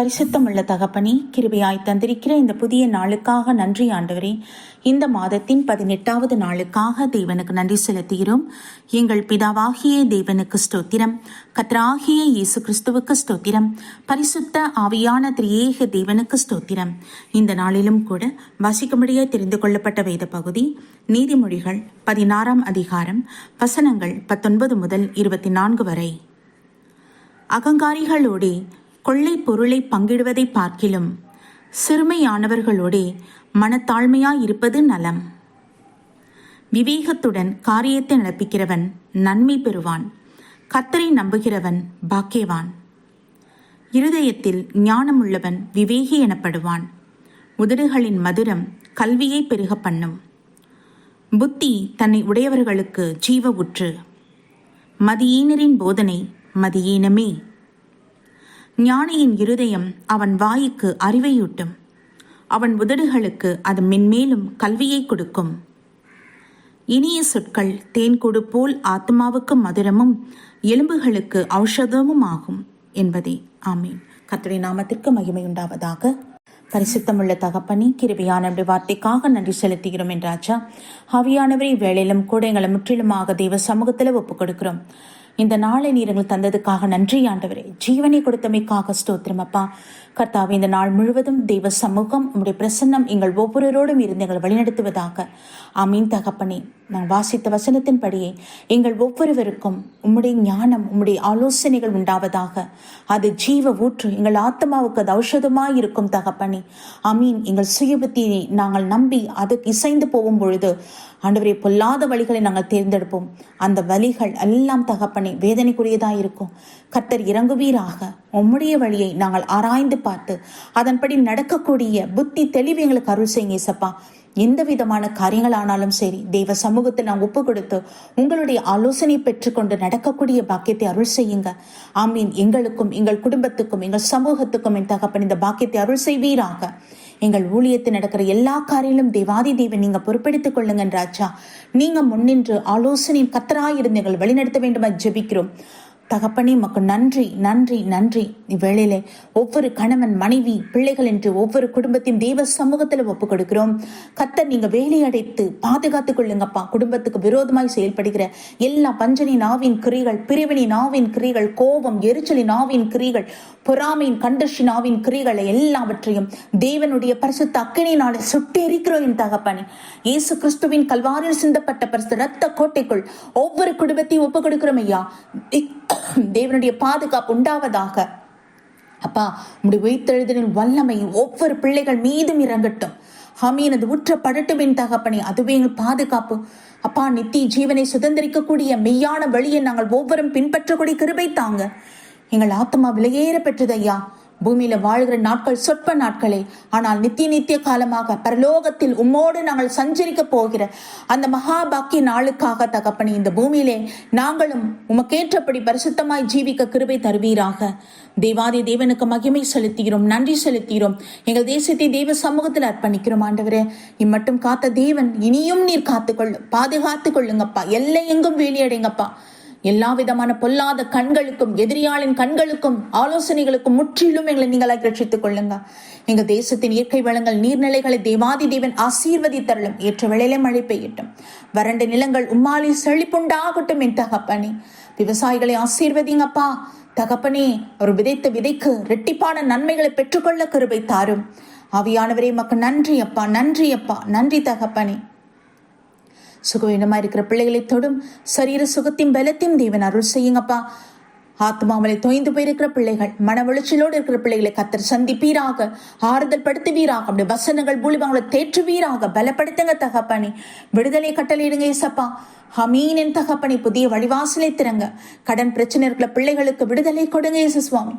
பரிசுத்தமுள்ள தகப்பனே, கிருபையாய் தந்திருக்கிற இந்த புதிய நாளுக்காக நன்றி ஆண்டவரே. இந்த மாதத்தின் 18வது நாளுக்காக தேவனுக்கு நன்றி செலுத்துகிறோம். எங்கள் பிதாவாகிய தேவனுக்கு ஸ்தோத்திரம், கர்த்தராகிய இயேசு கிறிஸ்துவுக்கு ஸ்தோத்திரம், பரிசுத்த ஆவியான திரியேக தேவனுக்கு ஸ்தோத்திரம். இந்த நாளிலும் கூட வாசிக்கும்படியே தெரிந்து கொள்ளப்பட்ட வேத பகுதி நீதிமொழிகள் 16ஆம் அதிகாரம் வசனங்கள் 19 முதல் 24 வரை. அகங்காரிகளோடே கொள்ளை பொருளை பங்கிடுவதை பார்க்கிலும் சிறுமையானவர்களோடே மனத்தாழ்மையாயிருப்பது நலம். விவேகத்துடன் காரியத்தை நடப்பிக்கிறவன் நன்மை பெறுவான், கர்த்தரை நம்புகிறவன் பாக்கியவான். இருதயத்தில் ஞானமுள்ளவன் விவேகி எனப்படுவான், உதடுகளின் மதுரம் கல்வியை பெருக பண்ணும். புத்தி தன்னை உடையவர்களுக்கு ஜீவ ஊற்று, மதியீனரின் போதனை மதியீனமே. ஞானியின் இருதயம் அவன் வாய்க்கு அறிவையூட்டும், அவன் உதடுகளுக்கு அது மென்மேலும் கல்வியை கொடுக்கும். இனிய சொற்கள் தேன்கூடு போல் ஆத்மாவுக்கு மதுரமும் எலும்புகளுக்கு ஔஷதமும் ஆகும் என்பதே. ஆமீன். கர்த்தருடைய நாமத்திற்கு மகிமை உண்டாவதாக. பரிசுத்தமுள்ள தகப்பனே, கிருபையான வார்த்தைக்காக நன்றி செலுத்துகிறோம் என்றாச்சா. ஆவியானவரை வேளையிலும் கூட எங்களை முற்றிலுமாக தெய்வ சமூகத்தில் ஒப்புக் கொடுக்கிறோம். இந்த நாளை நீர் எங்களுக்கு தந்ததுக்காக நன்றி ஆண்டவரே. ஜீவனை கொடுத்தமைக்காக ஸ்தோத்திரம் அப்பா. கர்த்தாவே, இந்த நாள் முழுவதும் தெய்வ சமூகம் உம்முடைய பிரசன்னம் எங்கள் ஒவ்வொருவரோடும் இருந்து எங்களை வழிநடத்துவதாக. ஆமீன் தகப்பனே. நாங்கள் வாசித்த வசனத்தின்படியே எங்கள் ஒவ்வொருவருக்கும் உம்முடைய ஞானம், உம்முடைய ஆலோசனைகள் உண்டாவதாக. அது ஜீவ ஊற்று, எங்கள் ஆத்மாவுக்கு அது ஔஷதமாய் இருக்கும் தகப்பனே. ஆமீன். எங்கள் சுயபுத்தியை நாங்கள் நம்பி அதுக்கு இசைந்து போகும் பொழுது ஆண்டவரே, பொல்லாத வழிகளை நாங்கள் தேர்ந்தெடுப்போம். அந்த வழிகள் எல்லாம் தகப்பனே வேதனைக்குரியதாக இருக்கும். கர்த்தர் இறங்குவீராக. உம்முடைய வழியை நாங்கள் ஆராய்ந்து பார்த்து அதன்படி நடக்கக்கூடிய புத்தி தெளிவு எங்களுக்கு அருள் செய்யுங்க ஏசப்பா. எந்த விதமான காரியங்கள் ஆனாலும் சரி, தெய்வ சமூகத்தில் நாங்கள் ஒப்பு கொடுத்து உங்களுடைய ஆலோசனை பெற்றுக்கொண்டு நடக்கக்கூடிய பாக்கியத்தை அருள் செய்யுங்க. ஆமீன். எங்களுக்கும் எங்கள் குடும்பத்துக்கும் எங்கள் சமூகத்துக்கும் என் தகப்பன் இந்த பாக்கியத்தை அருள் செய்வீராக. எங்கள் ஊழியத்தில் நடக்கிற எல்லா காரியிலும் தேவாதி தேவன் நீங்க பொறுப்பெடுத்துக் கொள்ளுங்க ராஜா. நீங்க முன்னின்று ஆலோசனை கர்த்தராயிருந்து எங்கள் வழிநடத்த வேண்டுமா ஜெபிக்கிறோம் தகப்பனே. மக்கு நன்றி நன்றி நன்றி. இவ்வேளையிலே ஒவ்வொரு கணவன் மனைவி பிள்ளைகள் என்று ஒவ்வொரு குடும்பத்தையும் தெய்வ சமூகத்தில் ஒப்பு கொடுக்கிறோம். கர்த்தர் நீங்க வேலையடைத்து பாதுகாத்துக் கொள்ளுங்கப்பா. குடும்பத்துக்கு விரோதமாய் செயல்படுகிற எல்லா பஞ்சனின் ஆவின் கிரிகள், பிரிவினின் ஆவின் கிரிகள், கோபம் எரிச்சலின் ஆவின் கிரிகள், பொறாமையின் கண்டர்ஷின் ஆவின் கிரிகளை எல்லாவற்றையும் தேவனுடைய பரிசுத்த அக்கினியினால சுட்டெரிக்கிறோம் என் தகப்பனே. இயேசு கிறிஸ்துவின் கல்வாரில் சிந்தப்பட்ட பரிசுத்த இரத்த கோட்டைக்குள் ஒவ்வொரு குடும்பத்தையும் ஒப்பு கொடுக்கிறோம் ஐயா. தேவனுடைய பாதுகாப்பு உண்டாவதாக அப்பா. உம்முடைய உயிர்த்தெழுதலின் வல்லமை ஒவ்வொரு பிள்ளைகள் மீதும் இறங்கட்டும். ஆமீன். அது ஊற்றப்படட்டும் என் தகப்பனே. அதுவே எங்கள் பாதுகாப்பு அப்பா. நித்திய ஜீவனை சுதந்திரிக்கக்கூடிய மெய்யான வழியை நாங்கள் ஒவ்வொரும் பின்பற்றக்கூடிய கிருபை தாங்க. எங்கள் ஆத்மா விலையேற பெற்றது ஐயா. பூமியில வாழ்கிற நாட்கள் சொற்ப நாட்களே, ஆனால் நித்திய காலமாக பரலோகத்தில் உம்மோடு நாங்கள் சஞ்சரிக்க போகிற அந்த மகாபாக்கிய நாளுக்காக தகப்பனே, இந்த பூமியிலே நாங்களும் உமக்கேற்றபடி பரிசுத்தமாய் ஜீவிக்க கிருபை தருவீராக. தேவாதி தேவனுக்கு மகிமை செலுத்துகிறோம், நன்றி செலுத்துகிறோம். எங்கள் தேசத்தை தேவ சமூகத்தில் அர்ப்பணிக்கிறோம் ஆண்டவரே. இம்மட்டும் காத்த தேவன் இனியும் நீர் காத்துக்கொள்ளும், பாதுகாத்துக் கொள்ளுங்கப்பா. எல்லை எங்கும் வேலியடைங்கப்பா. எல்லா விதமான பொல்லாத கண்களுக்கும் எதிரியாளின் கண்களுக்கும் ஆலோசனைகளுக்கும் முற்றிலும் எங்களை நீங்கள் ரட்சித்துக் கொள்ளுங்க. எங்க தேசத்தின் இயற்கை வளங்கள் நீர்நிலைகளை தேவாதி தேவன் ஆசீர்வதித்தருளும். ஏற்ற வேளையிலே மழை பெய்யட்டும். வறண்ட நிலங்கள் உம்மாலி செழிப்புண்டாகட்டும் என் தகப்பனே. விவசாயிகளை ஆசீர்வதிங்கப்பா தகப்பனே. ஒரு விதைத்த விதைக்கு இரட்டிப்பான நன்மைகளை பெற்றுக்கொள்ள கிருபை தாரும். ஆவியானவரே மக்கு நன்றி அப்பா, நன்றி அப்பா, நன்றி தகப்பனே. சுகவீனமா இருக்கிற பிள்ளைகளை தொடும் சரீர சுகத்தையும் பலத்தையும் தேவன் அருள் செய்யுங்கப்பா. ஆத்மாவலை தொய்ந்து போயிருக்கிற பிள்ளைகள், மன வளர்ச்சியோடு இருக்கிற பிள்ளைகளை கர்த்தர் சந்திப்பீராக, ஆறுதல் படுத்துவீராக. அப்படி வசனங்கள் மூலியமாங்களை தேற்றுவீராக, பலப்படுத்துங்க தகப்பனே. விடுதலை கட்டளையிடுங்க ஏசப்பா. ஹமீன் என் தகப்பனே. புதிய வழிவாசலை திறங்க. கடன் பிரச்சனை இருக்கிற பிள்ளைகளுக்கு விடுதலை கொடுங்க இயேசு சுவாமி.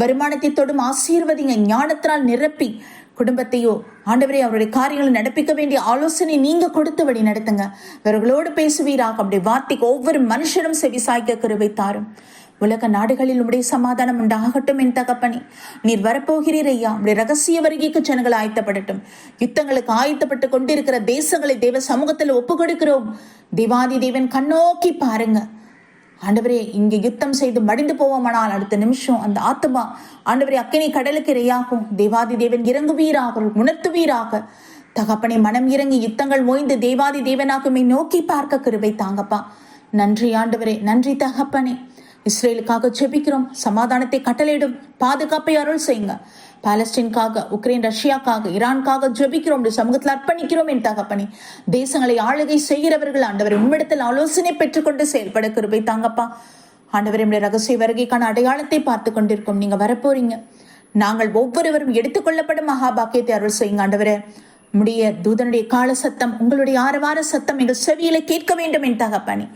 வருமானத்தை தொடும் ஆசீர்வதிங்க. ஞானத்தினால் நிரப்பி குடும்பத்தையோ ஆண்டவரே அவருடைய காரியங்களை நடப்பிக்க வேண்டிய ஆலோசனை நீங்க கொடுத்து வழி நடத்துங்க. இவர்களோடு பேசுவீராக. அப்படி வார்த்தைக்கு ஒவ்வொரு மனுஷனும் செவி சாய்க்க கிருபை தாரும். உலக நாடுகளில் உடைய சமாதானம் உண்டாகட்டும் என் தகப்பனே. நீர் வரப்போகிறீர் ஐயா. உடைய ரகசிய வருகைக்கு ஜனங்கள் ஆயத்தப்படட்டும். யுத்தங்களுக்கு ஆயத்தப்பட்டு கொண்டிருக்கிற தேசங்களை தேவ சமூகத்தில் ஒப்பு கொடுக்கிறோம். தேவாதி தேவன் கண்ணோக்கி பாருங்க. ஆண்டவரே, இங்கே யுத்தம் செய்து மடிந்து போவோமானால் அடுத்த நிமிஷம் அந்த ஆத்மா ஆண்டவரே அக்கினி கடலுக்கு இரையாகும். தேவாதி தேவன் இறங்குவீராக, உணர்த்துவீராக. தகப்பனை மனம் இறங்கி யுத்தங்கள் ஓய்ந்து தேவாதி தேவனாகுமே நோக்கி பார்க்க கிருபை தாங்கப்பா. நன்றி ஆண்டவரே, நன்றி தகப்பனே. இஸ்ரேலுக்காக ஜெபிக்கிறோம், சமாதானத்தை கட்டளையிடும், பாதுகாப்பை அருள் செய்யுங்க. பாலஸ்தீனுக்காக, உக்ரைன், ரஷ்யாக்காக, ஈரானுக்காக ஜெபிக்கிறோம், சமூகத்தில் அர்ப்பணிக்கிறோம். என் தகப்பனே, தேசங்களை ஆளுகை செய்கிறவர்கள் ஆண்டவர் உம்மிடத்தில் ஆலோசனை பெற்றுக்கொண்டு செயல்பட கிருபை தாங்கப்பா. ஆண்டவர் நம்முடைய ரகசிய வருகைக்கான அடையாளத்தை பார்த்து கொண்டிருக்கோம். நீங்க வரப்போறீங்க. நாங்கள் ஒவ்வொருவரும் எடுத்துக்கொள்ளப்படும் மகாபாக்கியத்தை அருள் செய்யுங்க ஆண்டவரே. உம்முடைய தூதனுடைய கால சத்தம், உங்களுடைய ஆரவார சத்தம் எங்கள் செவியில கேட்க வேண்டும். என் தகப்பனே,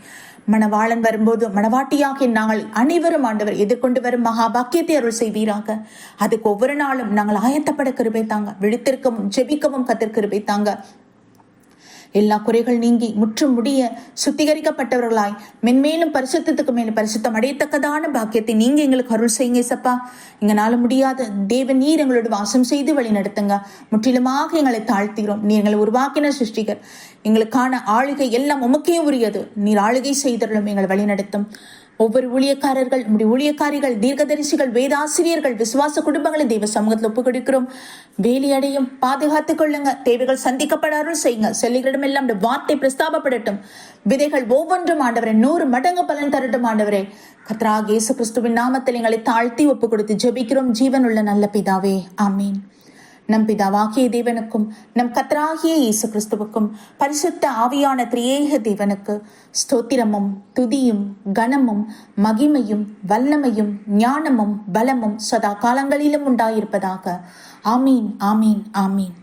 மணவாளன் வரும்போது மணவாட்டியாக நாங்கள் அனைவரும் ஆண்டவர் எதிர்கொண்டு வரும் மகாபாக்கியத்தை அருள் செய்வீராக. அதுக்கு ஒவ்வொரு நாளும் நாங்கள் ஆயத்தப்பட கிருபை தாங்க. விழித்திருக்கவும் ஜெபிக்கவும் கர்த்தர் கிருபை தாங்க. எல்லா குறைகள் நீங்கி முற்றும் முடிய சுத்திகரிக்கப்பட்டவர்களாய் மென்மேலும் பரிசுத்தத்துக்கு மேலும் பரிசுத்தம் அடையத்தக்கதான பாக்கியத்தை நீங்க எங்களுக்கு அருள் செய்யுங்க சப்பா. எங்களால முடியாத தேவன் நீர் எங்களோட வாசம் செய்து வழி நடத்துங்க. முற்றிலுமாக எங்களை தாழ்த்துகிறோம். நீ எங்களை உருவாக்கின சிருஷ்டிகர். எங்களுக்கான ஆளுகை எல்லாம் உமக்கே உரியது. நீர் ஆளுகை செய்தருளும், எங்களை வழி நடத்தும். ஒவ்வொரு ஊழியக்காரர்கள், ஊழியக்காரிகள், தீர்க்கதரிசிகள், வேதாசிரியர்கள், விசுவாச குடும்பங்களை தெய்வ சமூகத்தில் ஒப்புக் கொடுக்கிறோம். வேலையடையும் பாதுகாத்துக் கொள்ளுங்க. தேவைகள் சந்திக்கப்பட அருள் செய்யுங்க. செல்லிகளிடம் எல்லாம் வார்த்தை பிரஸ்தாபப்படட்டும். விதைகள் ஒவ்வொன்றும் ஆண்டவரே 100 மடங்கு பலன் தரட்டும். ஆண்டவரே, கர்த்தராகிய இயேசு கிறிஸ்துவின் நாமத்தில் எங்களை தாழ்த்தி ஒப்புக் கொடுத்து ஜெபிக்கிறோம் ஜீவன் உள்ள நல்ல பிதாவே, ஆமீன். நம் பிதாவாகிய தேவனுக்கும் நம் கர்த்தராகிய இயேசு கிறிஸ்துவுக்கும் பரிசுத்த ஆவியான திரியேக தேவனுக்கு ஸ்தோத்திரமும் துதியும் கனமும் மகிமையும் வல்லமையும் ஞானமும் பலமும் சதா காலங்களிலும் உண்டாயிருப்பதாக. ஆமீன், ஆமீன், ஆமீன்.